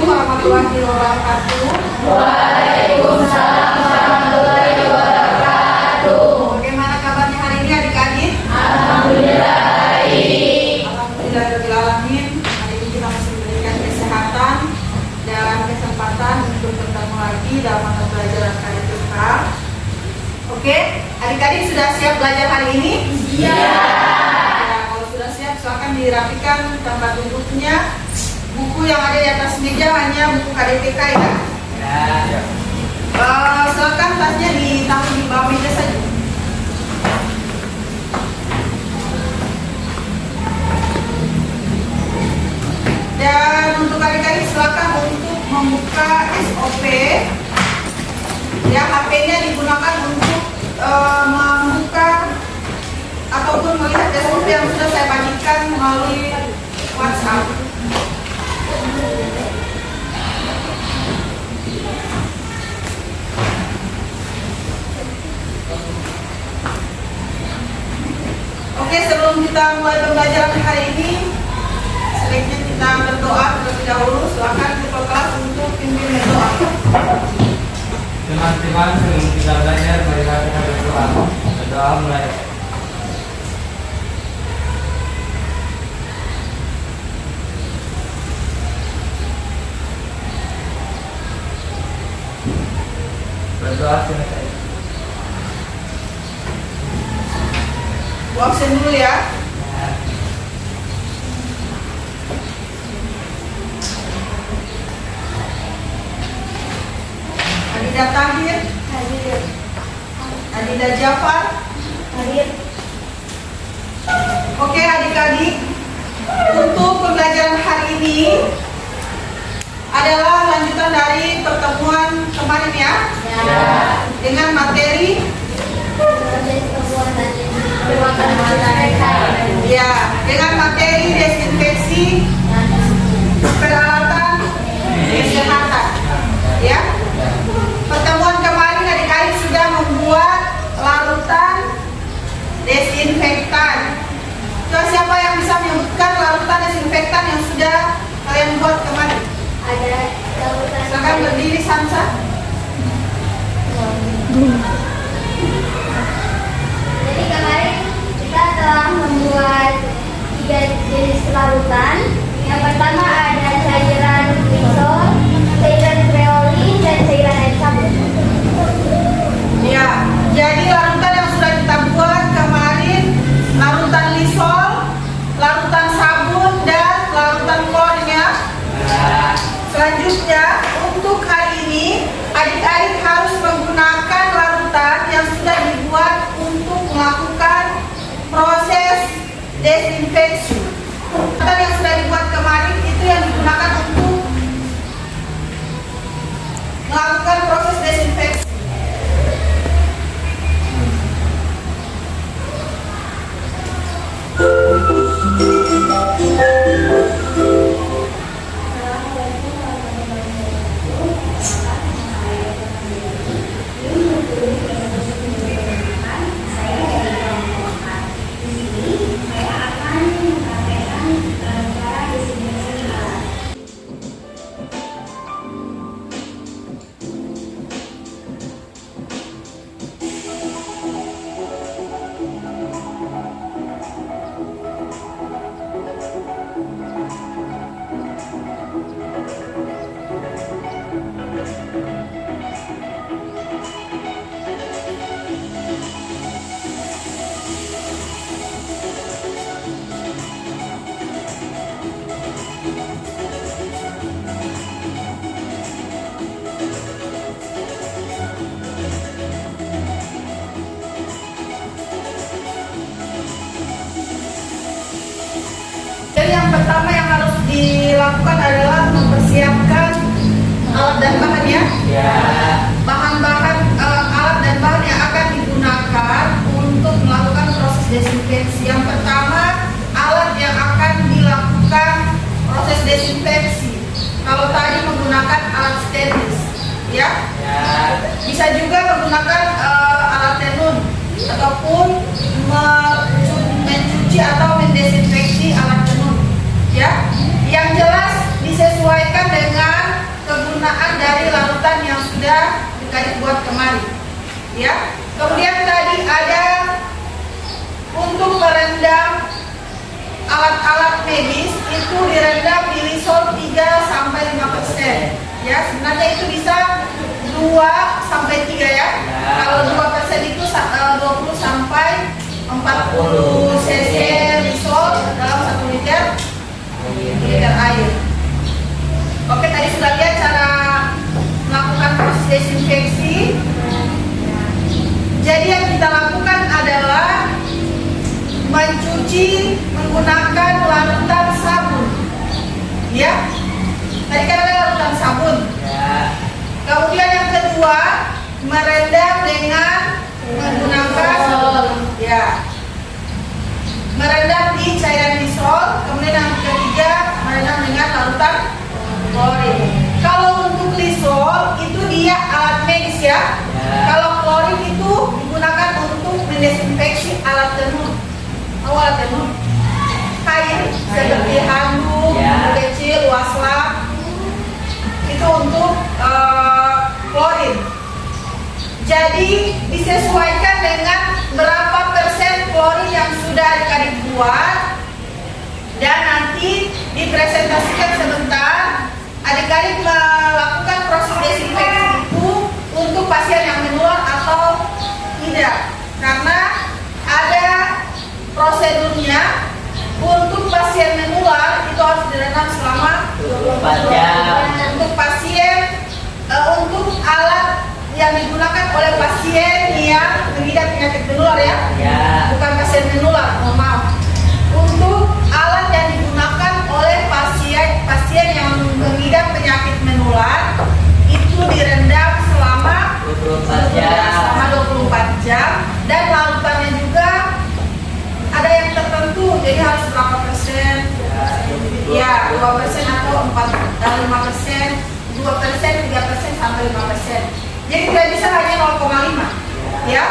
warahmatullahi wabarakatuh. Waalaikumsalam warahmatullahi wabarakatuh. Bagaimana kabarnya hari ini adik-adik? Alhamdulillah baik. Alhamdulillahirrahmanirrahim. Hari ini kita masih diberikan kesehatan dan kesempatan untuk bertemu lagi dalam mata pelajaran kali kita. Oke, adik-adik sudah siap belajar hari ini? Iya. Ya, kalau sudah siap silakan dirapikan tempat duduknya. Buku yang ada di atas meja hanya buku KDTK ya. Ya. Silakan tasnya ditaruh di bawah meja saja. Dan untuk adik-adik silakan untuk membuka SOP. Ya, HP-nya digunakan untuk membuka ataupun melihat SOP yang sudah saya bagikan melalui WhatsApp. Oke, sebelum kita mulai pembelajaran hari ini, sebaiknya kita berdoa terlebih dahulu. Silakan ketua kelas untuk pimpin berdoa. Teman-teman, sebelum kita belajar, marilah kita berdoa. Berdoa mulai. Berdoa selesai. Absen dulu ya. Adida Tahir, Hadir. Adida Jafar. Hadir. Oke adik-adik, untuk pembelajaran hari ini adalah lanjutan dari pertemuan kemarin ya, dengan materi ya, dengan materi desinfeksi peralatan kesehatan ya. Pertemuan kemarin adik-adik sudah membuat larutan desinfektan. Coba siapa yang bisa menyebutkan larutan desinfektan yang sudah kalian buat kemarin? Ada larutan. Silakan berdiri Sansa. Jadi kemarin kita telah membuat 3 jenis larutan. Yang pertama ada cairan Lysol, cairan kreolin, dan cairan air sabun. Ya, jadi larutan yang sudah kita buat kemarin, larutan Lysol, larutan sabun, dan larutan klor ya. Selanjutnya, untuk hari ini, adik-adik harus menggunakan larutan yang sudah dibuat untuk melakukan proses desinfeksi. Larutan yang sudah dibuat kemarin itu yang digunakan untuk melakukan proses desinfeksi. Jadi yang pertama yang harus dilakukan adalah mempersiapkan alat dan bahan ya. Bahan-bahan alat dan bahan yang akan digunakan untuk melakukan proses desinfeksi. Yang pertama, alat yang akan dilakukan proses desinfeksi. Kalau tadi menggunakan alat sterilis, ya. Bisa juga menggunakan alat tenun ataupun mencuci atau mendesinfeksi alat tenun, ya. Yang jelas disesuaikan dengan adik-adik buat kemarin. Ya. Kemudian tadi ada untuk merendam alat-alat medis itu direndam di lisol 3-5%. Ya, sebenarnya itu bisa 2-3 ya. Kalau 2% itu 20 sampai 40 cc lisol dalam 1 liter air. Oke, tadi sudah lihat cara melakukan proses desinfeksi. Jadi yang kita lakukan adalah mencuci menggunakan larutan sabun. Ya. Tadi kan ada larutan sabun. Kemudian yang kedua, merendam dengan menggunakan merendam di cairan lisol. Kemudian yang ketiga, merendam dengan larutan klorin. Kalau untuk lisol itu dia alat medis ya. Kalau klorin itu digunakan untuk mendesinfeksi alat tenun. Alat tenun, kain seperti handuk, kecil, waslap, itu untuk klorin. Jadi disesuaikan dengan berapa persen klorin yang sudah adik-adik buat, dan nanti dipresentasikan sebentar. Adik-adik melakukan proses desinfeksi itu untuk pasien yang menular atau tidak, karena ada prosedurnya. Untuk pasien menular itu harus direndam selama 24 jam. Untuk pasien, untuk alat yang digunakan oleh pasien yang mengidap penyakit menular ya, bukan pasien menular, mohon maaf. Untuk alat yang digunakan oleh pasien yang mengidap penyakit menular itu direndam selama 24 jam, dan larutannya juga ada yang tertentu, jadi harus berapa persen? Ya, 2% atau 5%, 2%, 3% sampai 5%. Jadi tidak bisa hanya 0,5, ya,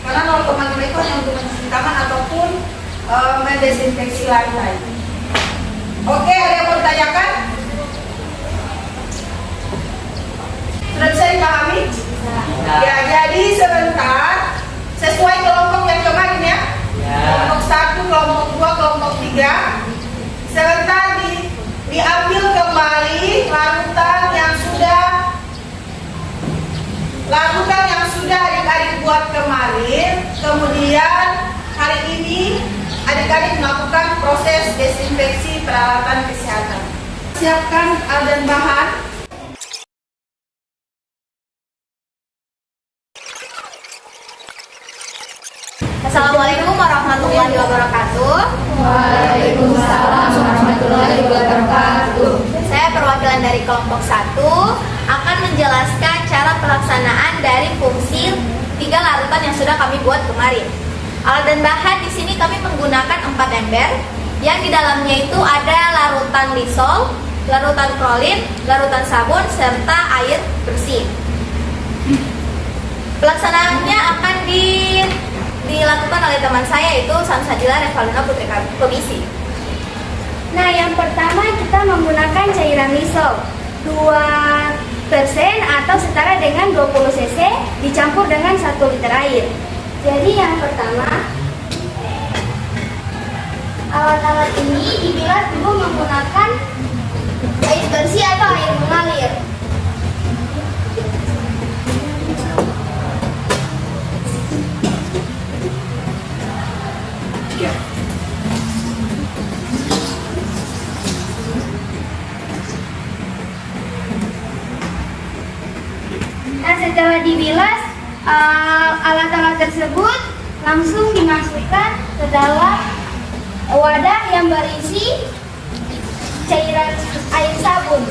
karena 0,5 itu hanya untuk mencuci tangan ataupun mendesinfeksi lantai. Oke, ada yang mau ditanyakan? Sudah bisa dipahami? Ya, jadi sebentar sesuai kelompok yang kemarin ya. Kelompok 1, kelompok 2, kelompok 3. Sebentar diambil kembali larutan yang sudah adik-adik buat kemarin. Kemudian hari ini adik-adik melakukan proses desinfeksi peralatan kesehatan. Siapkan alat dan bahan. Assalamualaikum warahmatullahi wabarakatuh. Waalaikumsalam warahmatullahi wabarakatuh. Saya perwakilan dari kelompok 1 akan menjelaskan cara pelaksanaan dari fungsi 3 larutan yang sudah kami buat kemarin. Alat dan bahan di sini kami menggunakan 4 ember yang di dalamnya itu ada larutan lisol, larutan klorin, larutan sabun, serta air bersih. Pelaksanaannya akan dilakukan oleh teman saya, yaitu Samsajila Revalina Putri Komisi. Nah, yang pertama kita menggunakan cairan lisol 2% atau setara dengan 20 cc dicampur dengan 1 liter air. Jadi yang pertama, alat-alat ini dibilas dulu menggunakan Air bersih atau air mengalir. Nah, setelah dibilas, alat-alat tersebut langsung dimasukkan ke dalam wadah yang berisi cairan air sabun.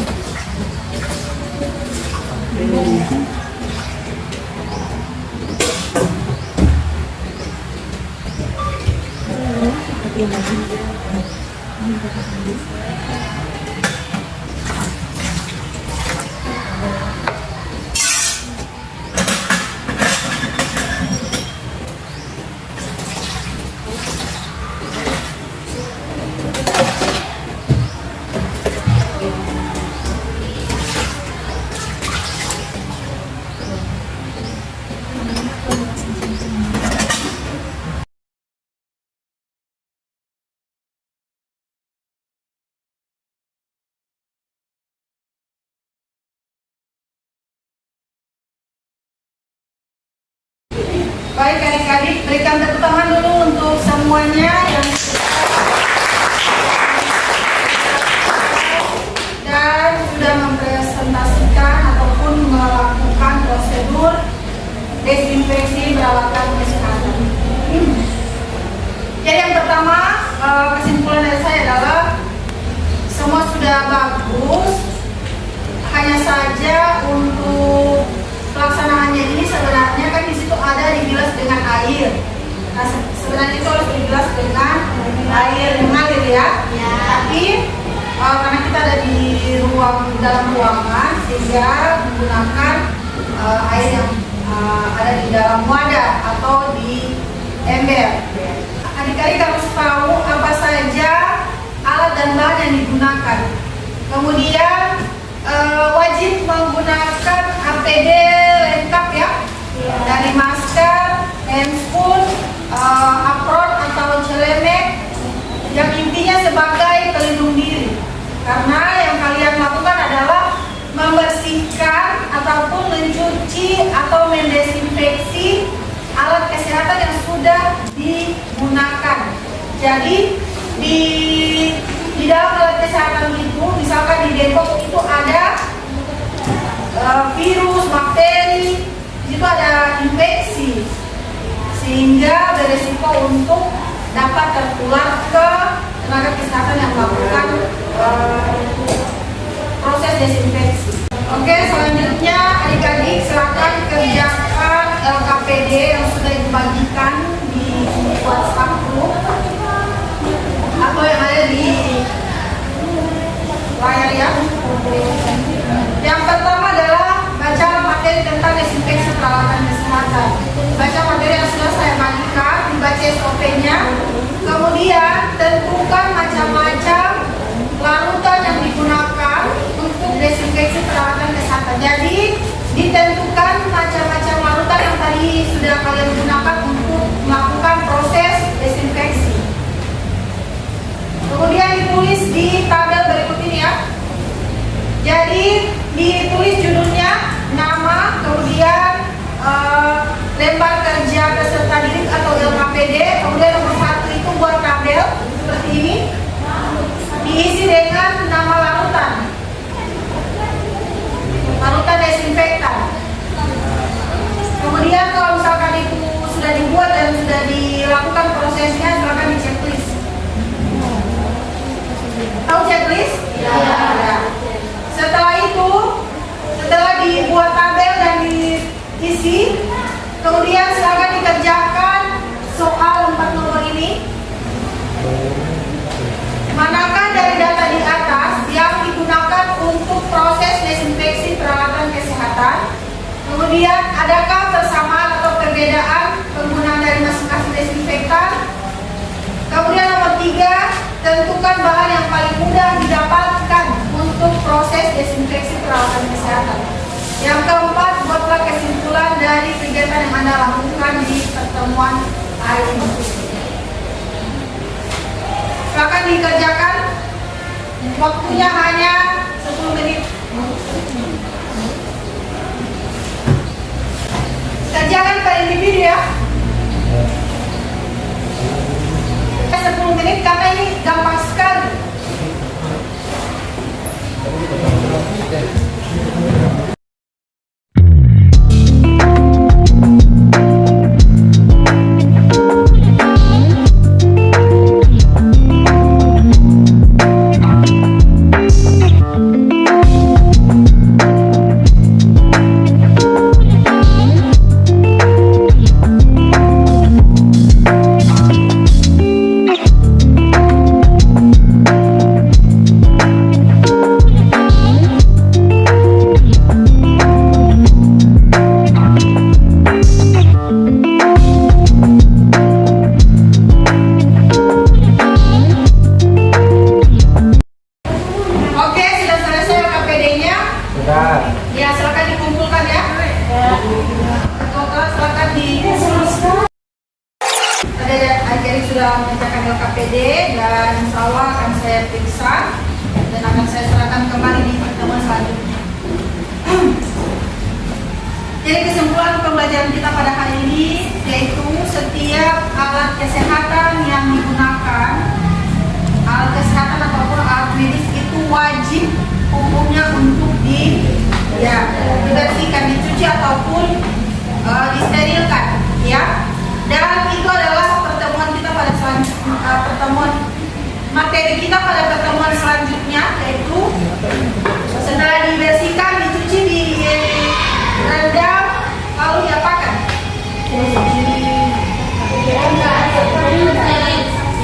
Baik adik-adik, berikan tepuk tangan dulu untuk semuanya yang dan sudah mempresentasikan ataupun melakukan prosedur desinfeksi peralatan kesehatan. Jadi yang pertama, kesimpulan dari saya adalah semua sudah bagus, hanya saja untuk pelaksanaannya ini sebenarnya kan di situ ada dibilas dengan air. Nah, sebenarnya itu harus dibilas dengan air mengalir ya. Tapi karena kita ada di dalam ruangan, sehingga menggunakan air yang ada di dalam wadah atau di ember. Adik-adik harus tahu apa saja alat dan bahan yang digunakan. Kemudian wajib menggunakan APD lengkap ya, dari masker, handscoon, apron atau celemek, yang intinya sebagai pelindung diri. Karena yang kalian lakukan adalah membersihkan ataupun mencuci atau mendesinfeksi alat kesehatan yang sudah digunakan. Jadi di dalam alat kesehatan itu, misalkan di Depok itu ada virus, bakteri, di situ ada infeksi, sehingga beresiko untuk dapat tertular ke tenaga kesehatan yang melakukan proses desinfeksi. Oke, selanjutnya adik-adik silakan kerjakan LKPD yang sudah dibagikan di WhatsApp group atau yang ada di layar ya. Yang pertama adalah baca materi tentang desinfeksi peralatan kesehatan. Baca materi yang sudah saya bagikan, dibaca SOP-nya. Kemudian tentukan macam-macam larutan yang digunakan untuk desinfeksi peralatan kesehatan. Jadi ditentukan macam-macam larutan yang tadi sudah kalian gunakan untuk melakukan proses desinfeksi. Kemudian ditulis di tabel berikut ini ya. Jadi ditulis judulnya, nama, kemudian lembar kerja peserta didik atau LKPD. Kemudian nomor 1 itu buat tabel seperti ini, diisi dengan nama larutan desinfektan. Kemudian kalau misalkan itu sudah dibuat dan sudah dilakukan prosesnya, silakan di checklist. Tahu checklist? Ya. Setelah itu, setelah dibuat tabel dan diisi, kemudian silakan dikerjakan soal 4 nomor ini. Manakah dari data di atas yang digunakan untuk proses desinfeksi peralatan kesehatan? Kemudian adakah persamaan atau perbedaan penggunaan dari masing-masing desinfektan? Kemudian nomor 3, tentukan bahan yang paling mudah didapatkan untuk proses desinfeksi peralatan kesehatan. Yang keempat, buatlah kesimpulan dari kegiatan yang Anda lakukan di pertemuan hari ini. Silakan dikerjakan. Waktunya hanya 10 menit. Kerjakan per individu ya. 10 menit karena ini gampang sekali. sudah mengerjakan LKPD dan insya Allah akan saya periksa dan akan saya serahkan kembali di pertemuan selanjutnya. Jadi kesimpulan pembelajaran kita pada hari ini yaitu setiap alat kesehatan yang digunakan, alat kesehatan ataupun alat medis itu wajib hukumnya untuk dibersihkan, dicuci ataupun disterilkan, ya. Dan itu adalah pertemuan kita pada materi kita pada pertemuan selanjutnya, yaitu setelah dibersihkan, dicuci, direndam, lalu diapakan?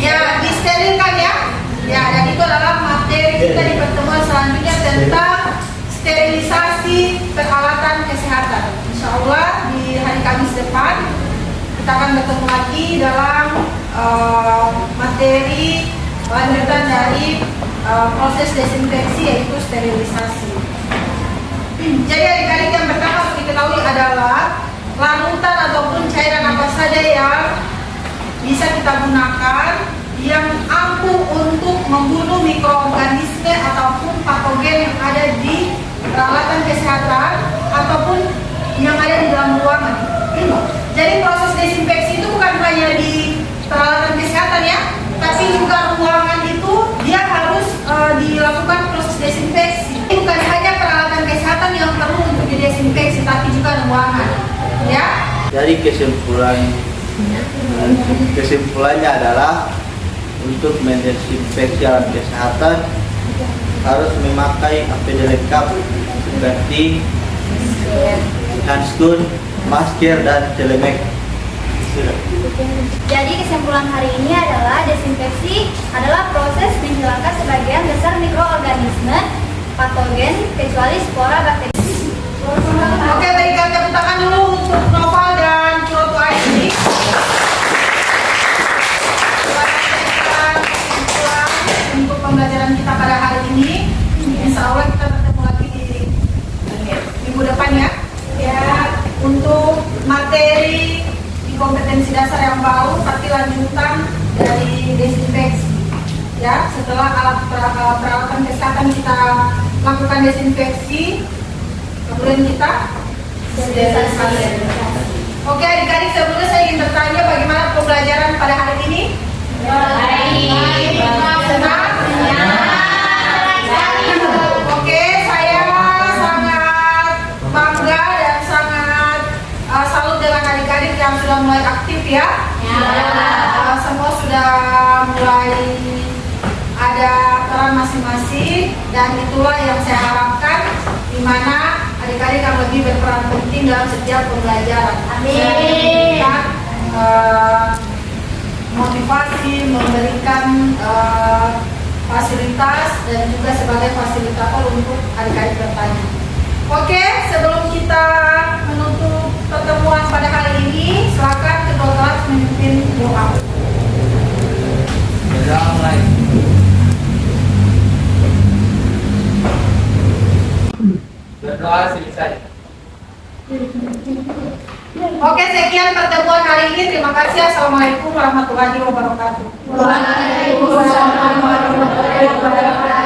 Ya, disterilkan, ya. Ya, dan itu adalah materi kita di pertemuan selanjutnya tentang sterilisasi peralatan kesehatan. Insya Allah di hari Kamis depan kita akan bertemu lagi dalam materi lanjutan dari proses desinfeksi, yaitu sterilisasi. Jadi adik-adik, yang pertama harus diketahui adalah larutan ataupun cairan apa saja yang bisa kita gunakan yang ampuh untuk membunuh mikroorganisme ataupun patogen yang ada di peralatan kesehatan ataupun yang ada di dalam ruangan. Jadi proses desinfeksi itu bukan hanya di peralatan kesehatan, ya, tapi juga ruangan itu dia harus dilakukan proses desinfeksi. Bukan hanya peralatan kesehatan yang perlu untuk didesinfeksi, tapi juga ruangan, ya. Jadi kesimpulannya adalah untuk mendesinfeksi alat kesehatan harus memakai APD lengkap seperti handscoon, masker, dan celemek. Jadi kesimpulan hari ini adalah desinfeksi adalah proses menghilangkan sebagian besar mikroorganisme patogen kecuali spora bakteri. Oke, berikan tepuk tangan dulu untuk Noval dan Curoto Aini. Untuk pembelajaran kita pada hari ini, insya Allah kita bertemu lagi di minggu depan, ya. Ya, untuk materi di kompetensi dasar yang baru, tapi lanjutan dari desinfeksi. Ya, setelah peralatan kesehatan kita lakukan desinfeksi, kemudian kita sterilisasi. Oke, adik-adik, sebelumnya saya ingin bertanya bagaimana pembelajaran pada hari ini? Baik. Senang? Oke, saya sangat bangga dan sangat salut dengan adik-adik yang sudah mulai aktif, ya. Semua sudah mulai ada peran masing-masing, dan itulah yang saya harapkan, di mana adik-adik akan lebih berperan penting dalam setiap pembelajaran. Amin. Motivasi, memberikan fasilitas, dan juga sebagai fasilitator untuk adik-adik bertanya. Oke, sebelum kita menutup pertemuan pada hari ini, silakan ketua kelas memimpin doa. Berdoa selesai. Oke, sekian pertemuan hari ini. Terima kasih. Assalamualaikum warahmatullahi wabarakatuh. Waalaikumsalam warahmatullahi wabarakatuh.